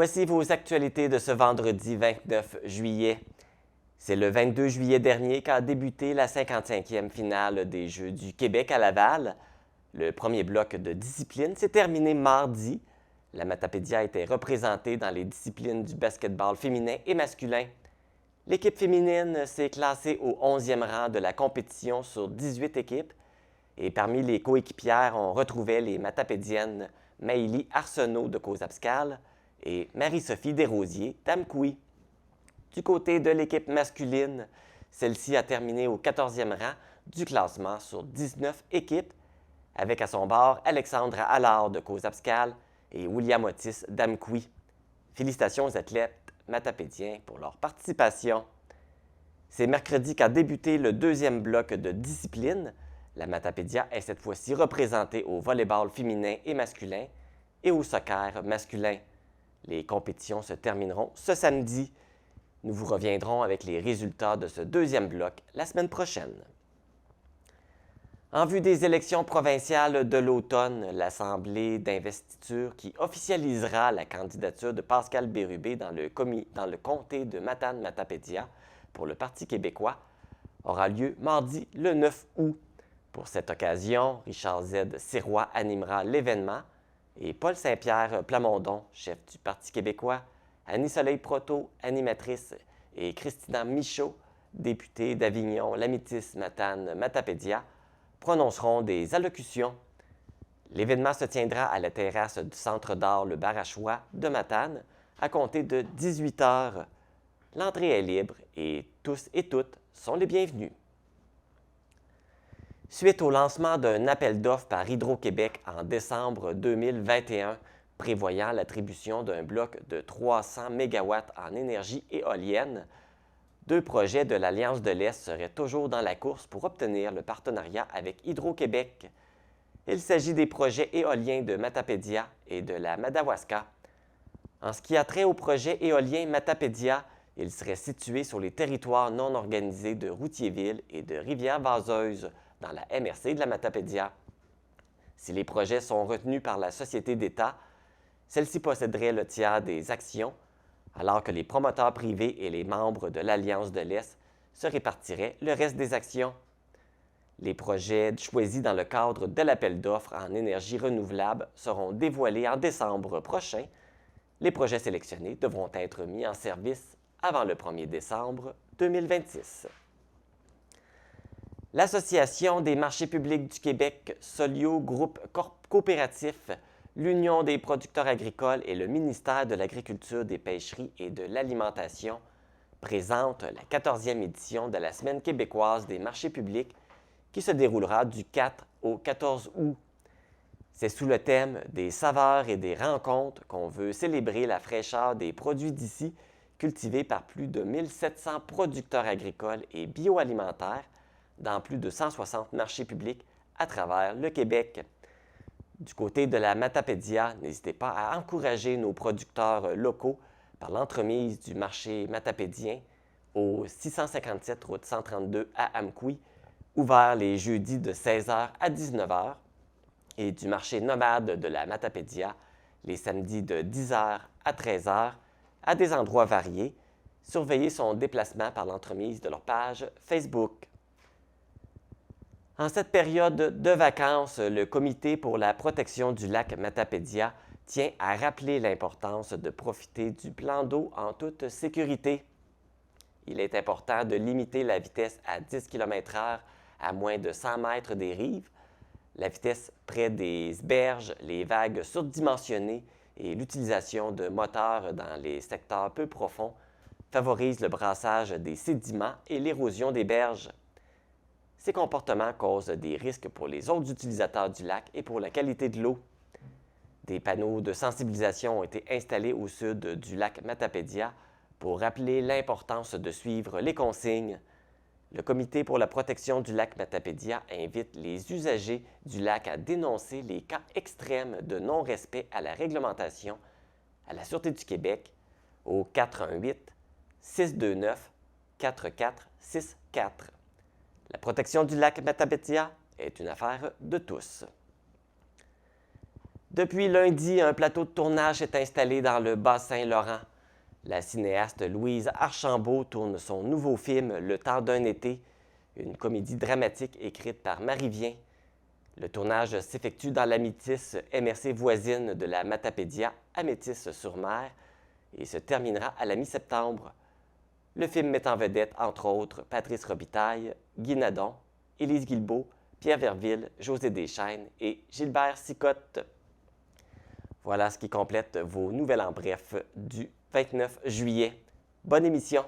Voici vos actualités de ce vendredi 29 juillet. C'est le 22 juillet dernier qu'a débuté la 55e finale des Jeux du Québec à Laval. Le premier bloc de discipline s'est terminé mardi. La Matapédia était représentée dans les disciplines du basketball féminin et masculin. L'équipe féminine s'est classée au 11e rang de la compétition sur 18 équipes. Et parmi les coéquipières, on retrouvait les Matapédiennes Maëlie Arsenault de Cozapscal et Marie-Sophie Desrosiers d'Amkoui. Du côté de l'équipe masculine, celle-ci a terminé au 14e rang du classement sur 19 équipes, avec à son bord Alexandra Allard de Cozapscal et William Otis d'Amkoui. Félicitations aux athlètes matapédiens pour leur participation. C'est mercredi qu'a débuté le deuxième bloc de discipline. La Matapédia est cette fois-ci représentée au volleyball féminin et masculin et au soccer masculin. Les compétitions se termineront ce samedi. Nous vous reviendrons avec les résultats de ce deuxième bloc la semaine prochaine. En vue des élections provinciales de l'automne, l'Assemblée d'investiture qui officialisera la candidature de Pascal Bérubé dans le comté de Matane-Matapédia pour le Parti québécois aura lieu mardi le 9 août. Pour cette occasion, Richard Z. Sirois animera l'événement et Paul Saint-Pierre Plamondon, chef du Parti québécois, Annie-Soleil Proto, animatrice, et Christina Michaud, députée d'Avignon, Lamitis, Matane, Matapédia, prononceront des allocutions. L'événement se tiendra à la terrasse du Centre d'art Le Barachois de Matane à compter de 18 heures. L'entrée est libre et tous et toutes sont les bienvenus. Suite au lancement d'un appel d'offres par Hydro-Québec en décembre 2021, prévoyant l'attribution d'un bloc de 300 MW en énergie éolienne, deux projets de l'Alliance de l'Est seraient toujours dans la course pour obtenir le partenariat avec Hydro-Québec. Il s'agit des projets éoliens de Matapédia et de la Madawaska. En ce qui a trait au projet éolien Matapédia, il serait situé sur les territoires non organisés de Routhiéville et de Rivière-Vaseuse, dans la MRC de la Matapédia. Si les projets sont retenus par la société d'État, celle-ci posséderait le tiers des actions, alors que les promoteurs privés et les membres de l'Alliance de l'Est se répartiraient le reste des actions. Les projets choisis dans le cadre de l'appel d'offres en énergie renouvelable seront dévoilés en décembre prochain. Les projets sélectionnés devront être mis en service avant le 1er décembre 2026. L'Association des marchés publics du Québec, Solio Groupe Coopératif, l'Union des producteurs agricoles et le ministère de l'Agriculture, des Pêcheries et de l'Alimentation présentent la 14e édition de la Semaine québécoise des marchés publics qui se déroulera du 4 au 14 août. C'est sous le thème des saveurs et des rencontres qu'on veut célébrer la fraîcheur des produits d'ici, cultivés par plus de 1700 producteurs agricoles et bioalimentaires dans plus de 160 marchés publics à travers le Québec. Du côté de la Matapédia, n'hésitez pas à encourager nos producteurs locaux par l'entremise du marché matapédien au 657 route 132 à Amkoui, ouvert les jeudis de 16h à 19h, et du marché nomade de la Matapédia les samedis de 10h à 13h à des endroits variés. Surveillez son déplacement par l'entremise de leur page Facebook. En cette période de vacances, le Comité pour la protection du lac Matapédia tient à rappeler l'importance de profiter du plan d'eau en toute sécurité. Il est important de limiter la vitesse à 10 km/h à moins de 100 mètres des rives, la vitesse près des berges, les vagues surdimensionnées et l'utilisation de moteurs dans les secteurs peu profonds favorisent le brassage des sédiments et l'érosion des berges. Ces comportements causent des risques pour les autres utilisateurs du lac et pour la qualité de l'eau. Des panneaux de sensibilisation ont été installés au sud du lac Matapédia pour rappeler l'importance de suivre les consignes. Le Comité pour la protection du lac Matapédia invite les usagers du lac à dénoncer les cas extrêmes de non-respect à la réglementation à la Sûreté du Québec au 418-629-4464. La protection du lac Matapédia est une affaire de tous. Depuis lundi, un plateau de tournage est installé dans le Bas-Saint-Laurent. La cinéaste Louise Archambault tourne son nouveau film Le temps d'un été, une comédie dramatique écrite par Marie Vien. Le tournage s'effectue dans la Métis MRC voisine de la Matapédia à Métis-sur-Mer et se terminera à la mi-septembre. Le film met en vedette, entre autres, Patrice Robitaille, Guy Nadon, Élise Guilbeault, Pierre Verville, José Deschaines et Gilbert Sicotte. Voilà ce qui complète vos nouvelles en bref du 29 juillet. Bonne émission!